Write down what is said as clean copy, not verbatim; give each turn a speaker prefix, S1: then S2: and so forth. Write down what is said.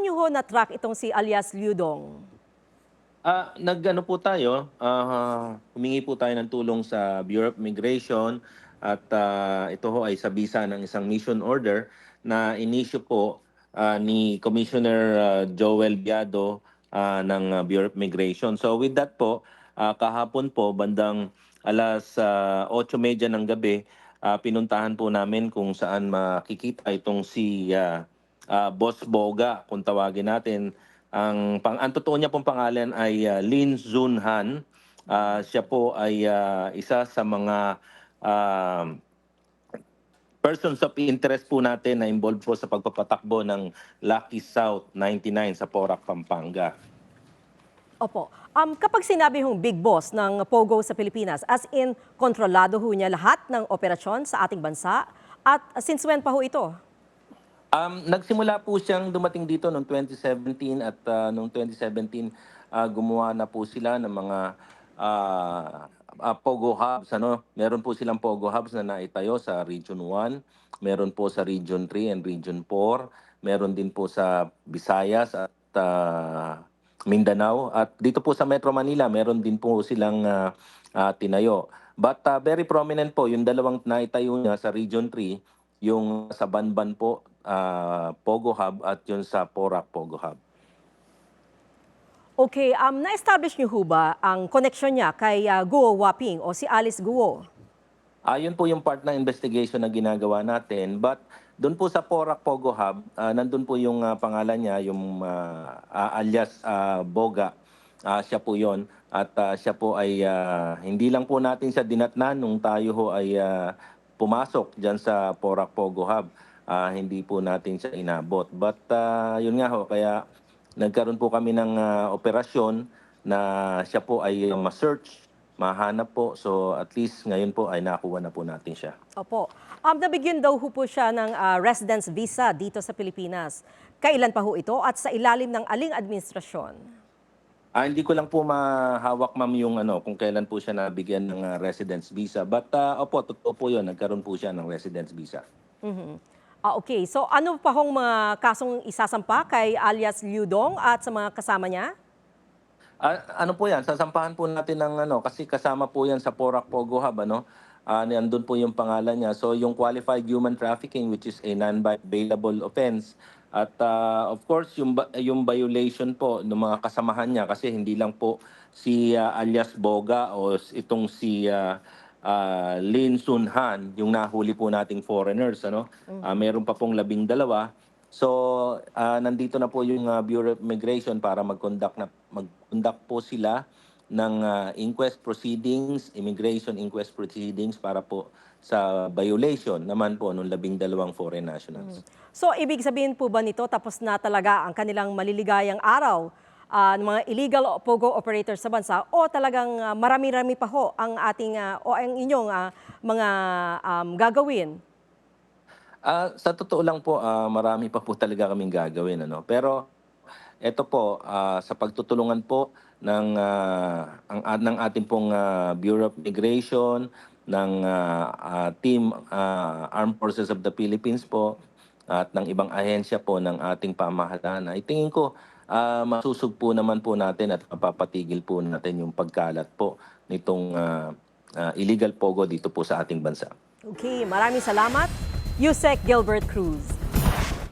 S1: niyo ho na-track itong si alias Liudong?
S2: Nag-ano po tayo, humingi po tayo ng tulong sa Bureau of Immigration at ito ho ay sa bisa ng isang mission order na inisyu po ni Commissioner Joel Biado ng Bureau of Immigration. So with that po, kahapon po bandang alas 8:30 ng gabi, pinuntahan po namin kung saan makikita itong si Boss Boga kung tawagin natin. Ang totoo niya pong pangalan ay Lin Zun Han. Siya po ay isa sa mga ah, persons of interest po natin na involved po sa pagpapatakbo ng Lucky South 99 sa Porac, Pampanga.
S1: Opo. Kapag sinabi hong big boss ng Pogo sa Pilipinas, as in, kontrolado ho niya lahat ng operasyon sa ating bansa? At since when pa ho ito?
S2: Nagsimula po siyang dumating dito noong 2017 at noong 2017 gumawa na po sila ng mga Pogo Hubs. Ano? Meron po silang Pogo Hubs na naitayo sa Region 1, meron po sa Region 3 and Region 4, meron din po sa Visayas at Mindanao. At dito po sa Metro Manila, meron din po silang tinayo. But very prominent po yung dalawang naitayo niya sa Region 3, yung sa Banban po, Pogo Hub at yung sa Porac Pogo Hub.
S1: Okay, na-establish niyo ho ba ang connection niya kay Guo Waping o si Alice Guo?
S2: Yun po yung part ng investigation na ginagawa natin. But doon po sa Porac Pogo Hub, nandun po yung pangalan niya, yung alias Boga. Siya po yon. At siya po ay hindi lang po natin siya dinatnan nung tayo ho ay pumasok dyan sa Porac Pogo Hub. Hindi po natin siya inabot. But yun nga ho, kaya nagkaroon po kami ng operasyon na siya po ay ma-search, mahanap po. So at least ngayon po ay nakuha na po natin siya.
S1: Opo. Nabigyan daw ho po siya ng residence visa dito sa Pilipinas. Kailan pa ho ito at sa ilalim ng aling administrasyon?
S2: Hindi ko lang po mahawak ma'am yung kung kailan po siya nabigyan ng residence visa. But opo, totoo po yun, nagkaroon po siya ng residence visa.
S1: Okay, so ano pa hong mga kasong isasampa kay alias Liudong at sa mga kasama niya?
S2: Ano po yan, sasampahan po natin ng kasi kasama po yan sa Porac Pogo Hub, nandun po yung pangalan niya. So yung qualified human trafficking, which is a non-bailable offense. At of course, yung violation po ng mga kasamahan niya, kasi hindi lang po si alias Boga o itong si Lin Sun Han, yung nahuli po nating foreigners. Meron pa pong 12. So, nandito na po yung Bureau of Immigration para mag-conduct po sila ng inquest proceedings, immigration inquest proceedings para po sa violation naman po ng 12 foreign nationals.
S1: So, ibig sabihin po ba nito tapos na talaga ang kanilang maliligayang araw ng mga illegal POGO operators sa bansa o talagang marami-rami pa ho ang ating o ang inyong mga gagawin?
S2: Sa totoo lang po, marami pa po talaga kaming gagawin. Pero ito po, sa pagtutulungan po ng ating pong Bureau of Immigration, ng Team Armed Forces of the Philippines po, at ng ibang ahensya po ng ating pamahalaan, ay tingin ko masusugpo naman po natin at mapapatigil po natin yung pagkalat po nitong illegal pogo dito po sa ating bansa.
S1: Okay, maraming salamat, Yusek Gilbert Cruz.